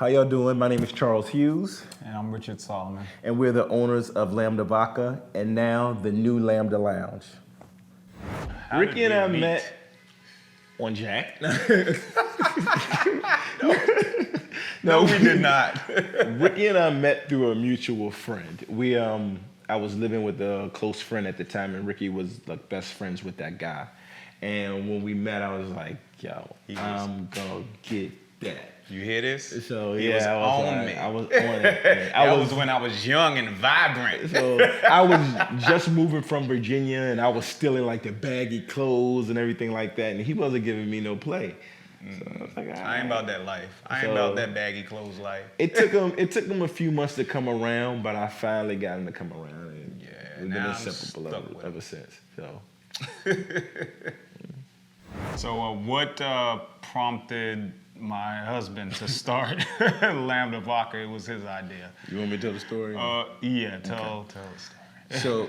How y'all doing? My name is Charles Hughes. And I'm Richard Solomon. And we're the owners of Lambda Vodka and now the new Lambda Lounge. Ricky and I met on Jack. No, we did not. Ricky and I met through a mutual friend. I was living with a close friend at the time, and Ricky was like best friends with that guy. And when we met, I was like, yo, I'm gonna get that. You hear this? So He yeah, was I was on like, me. I was on it. Man. That was when I was young and vibrant. So I was just moving from Virginia, and I was still in like the baggy clothes and everything like that, and he wasn't giving me no play. So I was like, I ain't about that life. I ain't about that baggy clothes life. It took him a few months to come around, but I finally got him to come around, and we've been inseparable ever since. So what prompted my husband to start Lambda Vodka? It was his idea. You want me to tell the story? Yeah, tell the story. So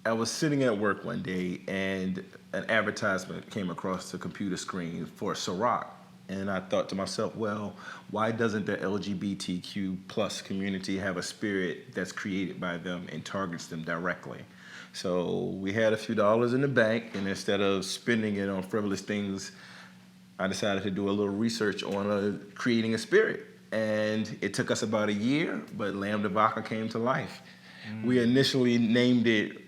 I was sitting at work one day, and an advertisement came across the computer screen for Ciroc. And I thought to myself, well, why doesn't the LGBTQ plus community have a spirit that's created by them and targets them directly? So we had a few dollars in the bank, and instead of spending it on frivolous things, I decided to do a little research on creating a spirit. And it took us about a year, but Lambda Vodka came to life. We initially named it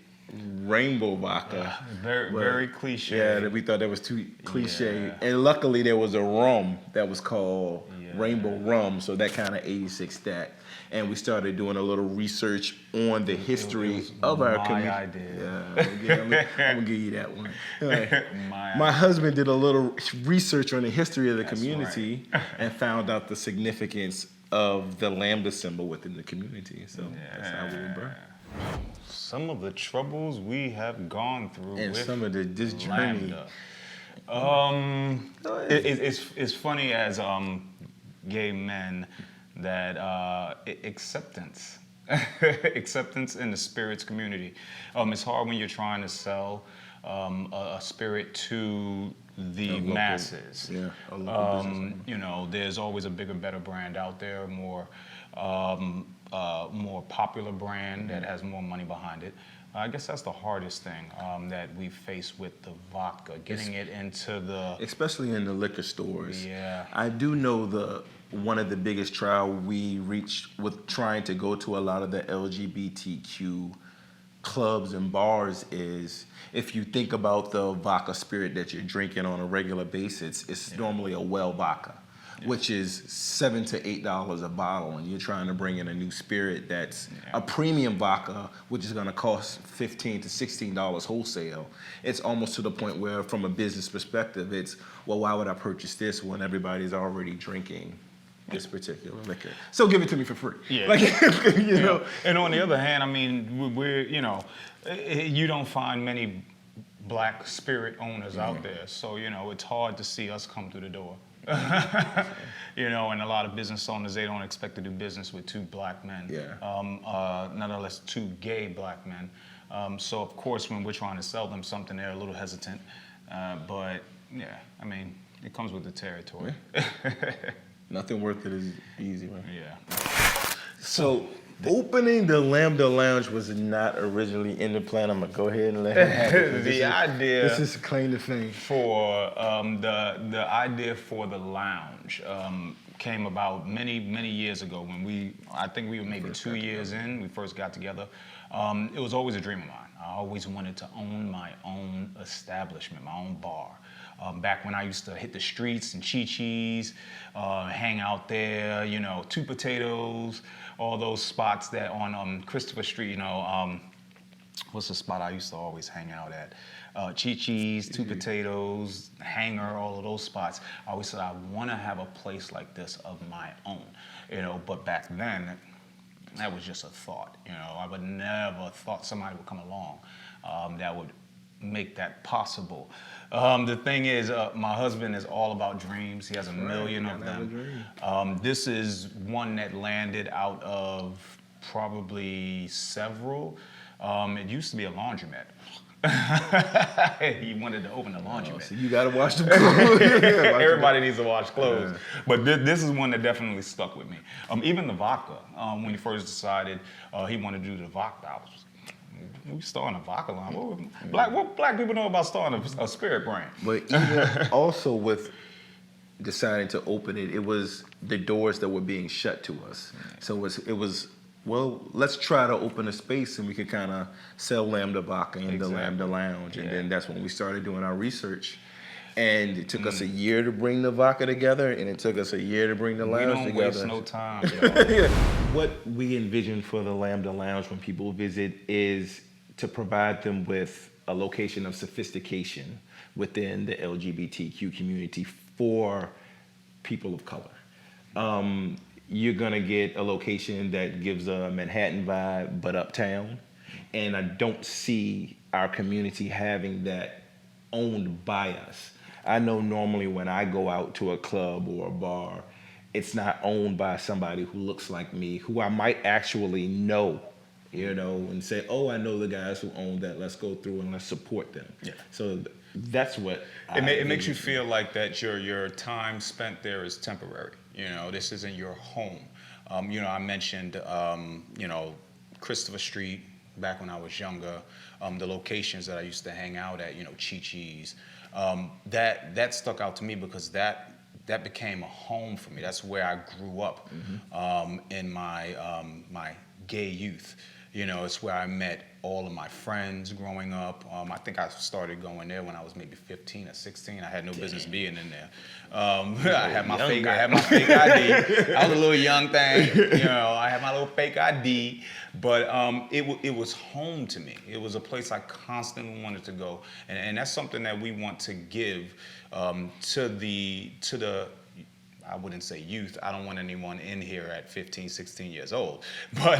Rainbow Vodka. Very cliche. Yeah, we thought that was too cliche. Yeah. And luckily there was a rum that was called Rainbow Rum, so that kind of 86 that. And we started doing a little research on the history of our community. My idea. Yeah, I'm gonna give you that one. My husband did a little research on the history of the community and found out the significance of the Lambda symbol within the community. So that's how we were born. Some of the troubles we have gone through and with some of this journey. It's funny as gay men that acceptance in the spirits community. It's hard when you're trying to sell a spirit to the masses. Yeah, you know, there's always a bigger, better brand out there, more popular brand that has more money behind it. I guess that's the hardest thing that we face with the vodka, getting it into the... Especially in the liquor stores. Yeah. I do know one of the biggest trial we reached with trying to go to a lot of the LGBTQ clubs and bars is, if you think about the vodka spirit that you're drinking on a regular basis, it's normally a well vodka, which is $7 to $8 a bottle, and you're trying to bring in a new spirit that's a premium vodka, which is going to cost $15 to $16 wholesale. It's almost to the point where, from a business perspective, it's, well, why would I purchase this when everybody's already drinking this particular liquor? So give it to me for free. Yeah. Like, you know. And on the other hand, I mean, you don't find many black spirit owners out there, so it's hard to see us come through the door. And a lot of business owners, they don't expect to do business with two black men. Nonetheless, two gay black men. So of course, when we're trying to sell them something, they're a little hesitant. But yeah, I mean, it comes with the territory. Nothing worth it is easy, right? Yeah. So opening the Lambda Lounge was not originally in the plan. I'm gonna go ahead and let him have it. This is claim to fame. For the idea for the lounge came about many years ago when I think we were maybe 2 years in. We first got together. It was always a dream of mine. I always wanted to own my own establishment, my own bar. Back when I used to hit the streets and Chi-Chi's, hang out there, Two Potatoes, all those spots that on Christopher Street, what's the spot I used to always hang out at? Chi-Chi's, Two Potatoes, Hangar, all of those spots. I always said I want to have a place like this of my own, but back then, that was just a thought, I would never thought somebody would come along that would make that possible. The thing is, my husband is all about dreams. He has a million of them. This is one that landed out of probably several. It used to be a laundromat. He wanted to open the laundromat. So you gotta wash the clothes. Everybody needs to wash clothes. But this is one that definitely stuck with me. Even the vodka, when he first decided he wanted to do the vodka, I was we starting a vodka line. What black people know about starting a spirit brand? But even also with deciding to open it, it was the doors that were being shut to us. So it was well, let's try to open a space and we could kind of sell Lambda Vodka in the Lambda Lounge. And then that's when we started doing our research. And it took us a year to bring the vodka together, and it took us a year to bring the lounge together. We don't waste no time, y'all. What we envision for the Lambda Lounge when people visit is to provide them with a location of sophistication within the LGBTQ community for people of color. You're gonna get a location that gives a Manhattan vibe, but uptown. And I don't see our community having that owned by us. I know normally when I go out to a club or a bar, it's not owned by somebody who looks like me, who I might actually know, you know, and say, oh, I know the guys who own that, let's go through and let's support them. Yeah. So that's what it makes you feel like that your time spent there is temporary. You know, this isn't your home. You know, I mentioned, you know, Christopher Street back when I was younger, the locations that I used to hang out at, you know, Chi-Chi's, that stuck out to me because that became a home for me. That's where I grew up in my my gay youth. You know, it's where I met all of my friends growing up. I think I started going there when I was maybe 15 or 16. I had no business being in there. I had my fake ID. I was a little young thing. You know, I had my little fake ID. But it was home to me. It was a place I constantly wanted to go. And that's something that we want to give to the I wouldn't say youth. I don't want anyone in here at 15, 16 years old. But,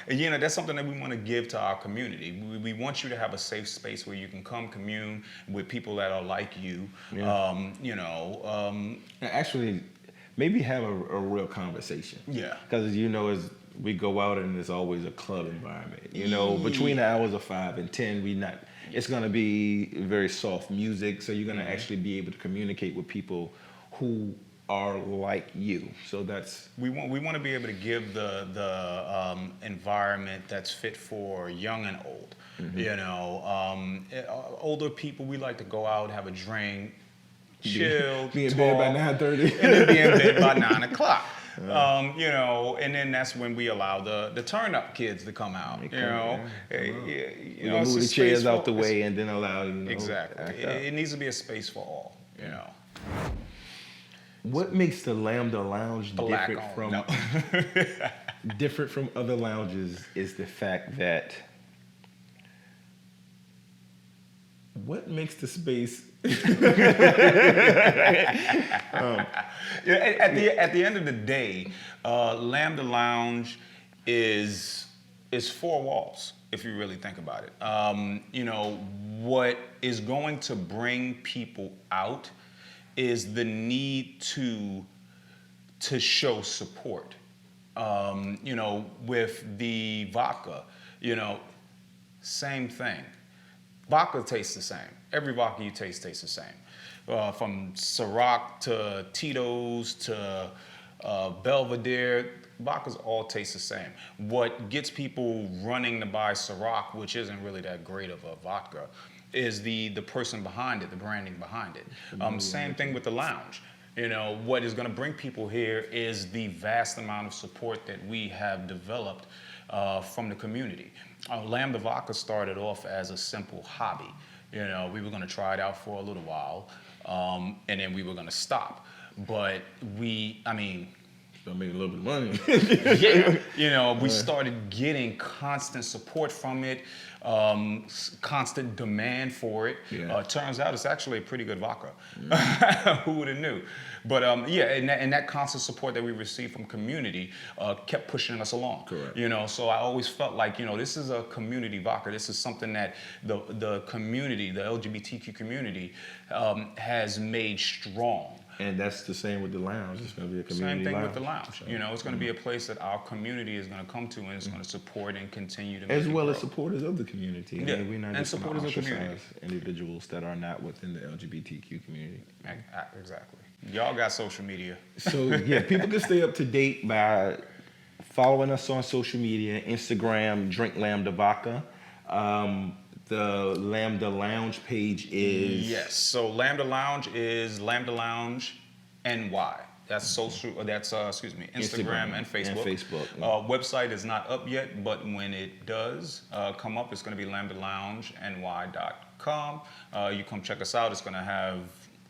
you know, that's something that we want to give to our community. We want you to have a safe space where you can come commune with people that are like you. Yeah. You know. Actually, maybe have a real conversation. Yeah. Because, you know, as we go out and there's always a club environment. You know, between the hours of 5 and 10, it's going to be very soft music. So you're going to actually be able to communicate with people who are like you. So that's we want to be able to give the environment that's fit for young and old. You know, older people, we like to go out, have a drink, chill, be in bed by 9:30, and then be in bed by 9 o'clock. You know, and then that's when we allow the turn up kids to come out. You know, you know, move the chairs out the way and then allow you. Exactly. It needs to be a space for all. You know. What makes the Lambda Lounge different from other lounges is the fact that what makes the space at the end of the day, Lambda Lounge is 4 walls, if you really think about it. You know, what is going to bring people out is the need to show support. You know, with the vodka, you know, same thing. Vodka tastes the same. Every vodka you taste tastes the same. From Ciroc to Tito's to Belvedere, vodkas all taste the same. What gets people running to buy Ciroc, which isn't really that great of a vodka, is the person behind it, the branding behind it. Same thing with the lounge. You know, what is going to bring people here is the vast amount of support that we have developed from the community. Lambda Vodka started off as a simple hobby. You know, we were going to try it out for a little while, and then we were going to stop. But gonna make a little bit of money. Yeah, you know, we started getting constant support from it, constant demand for it. Yeah. Turns out it's actually a pretty good vodka. Who would have knew? But yeah, and that constant support that we received from community kept pushing us along. Correct. You know, so I always felt like, you know, this is a community vodka. This is something that the community, the LGBTQ community, has made strong. And that's the same with the lounge. It's going to be a community Same thing lounge. with the lounge. You know, it's going to be a place that our community is going to come to, and it's going to support and continue to As make well it as grow. supporters of the community. Yeah, I mean, we're not and just going to supporters of the community. ostracize individuals that are not within the LGBTQ community. Exactly. Y'all got social media. So, yeah, people can stay up to date by following us on social media, Instagram, Drink Lambda Vodka. The Lambda Lounge page is... Yes. So Lambda Lounge is Lambda Lounge NY. That's social. That's Instagram and Facebook. Website is not up yet, but when it does come up, it's going to be lambdaloungeny.com. You come check us out. It's going to have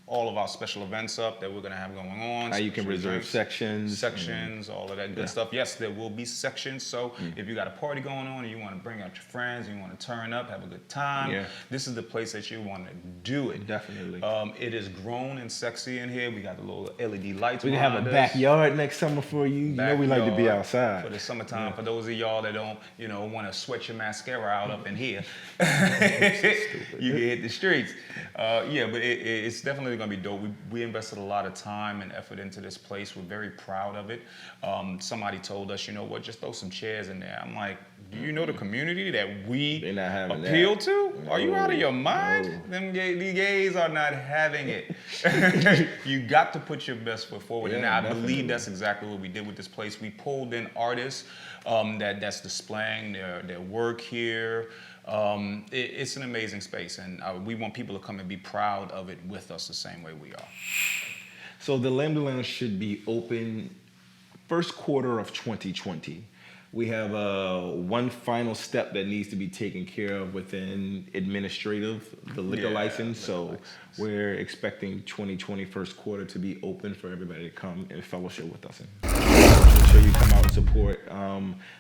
all of our special events up that we're going to have going on. How you can reserve sections, all of that good stuff. Yes, there will be sections. So if you got a party going on and you want to bring out your friends, you want to turn up, have a good time, this is the place that you want to do it. Definitely. It is grown and sexy in here. We got the little LED lights. We can have a backyard next summer for you. You know we like to be outside. For the summertime, for those of y'all that don't, want to sweat your mascara out up in here, you can hit the streets. But it's definitely going to be dope. We invested a lot of time and effort into this place. We're very proud of it. Somebody told us, just throw some chairs in there. I'm like, do you know the community that we appeal to? Are you out of your mind? The gays are not having it. You got to put your best foot forward. And I believe that's exactly what we did with this place. We pulled in artists that's displaying their work here. It's an amazing space, and we want people to come and be proud of it with us the same way we are. So the Lambda Lounge should be open first quarter of 2020. We have one final step that needs to be taken care of within administrative, the liquor license. So we're expecting 2020 first quarter to be open for everybody to come and fellowship with us. Make sure you come out and support.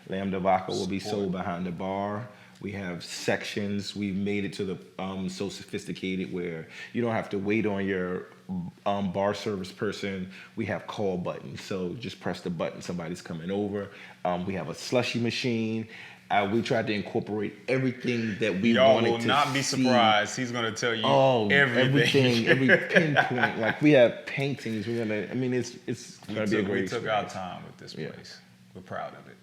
Lambda Vodka will be sold behind the bar. We have sections. We've made it to the so sophisticated where you don't have to wait on your bar service person. We have call buttons, so just press the button. Somebody's coming over. We have a slushy machine. We tried to incorporate everything that we wanted to see. Y'all will not be surprised. He's going to tell you everything, every pinpoint. Like we have paintings. It's going to be a great experience. We took our time with this place. We're proud of it.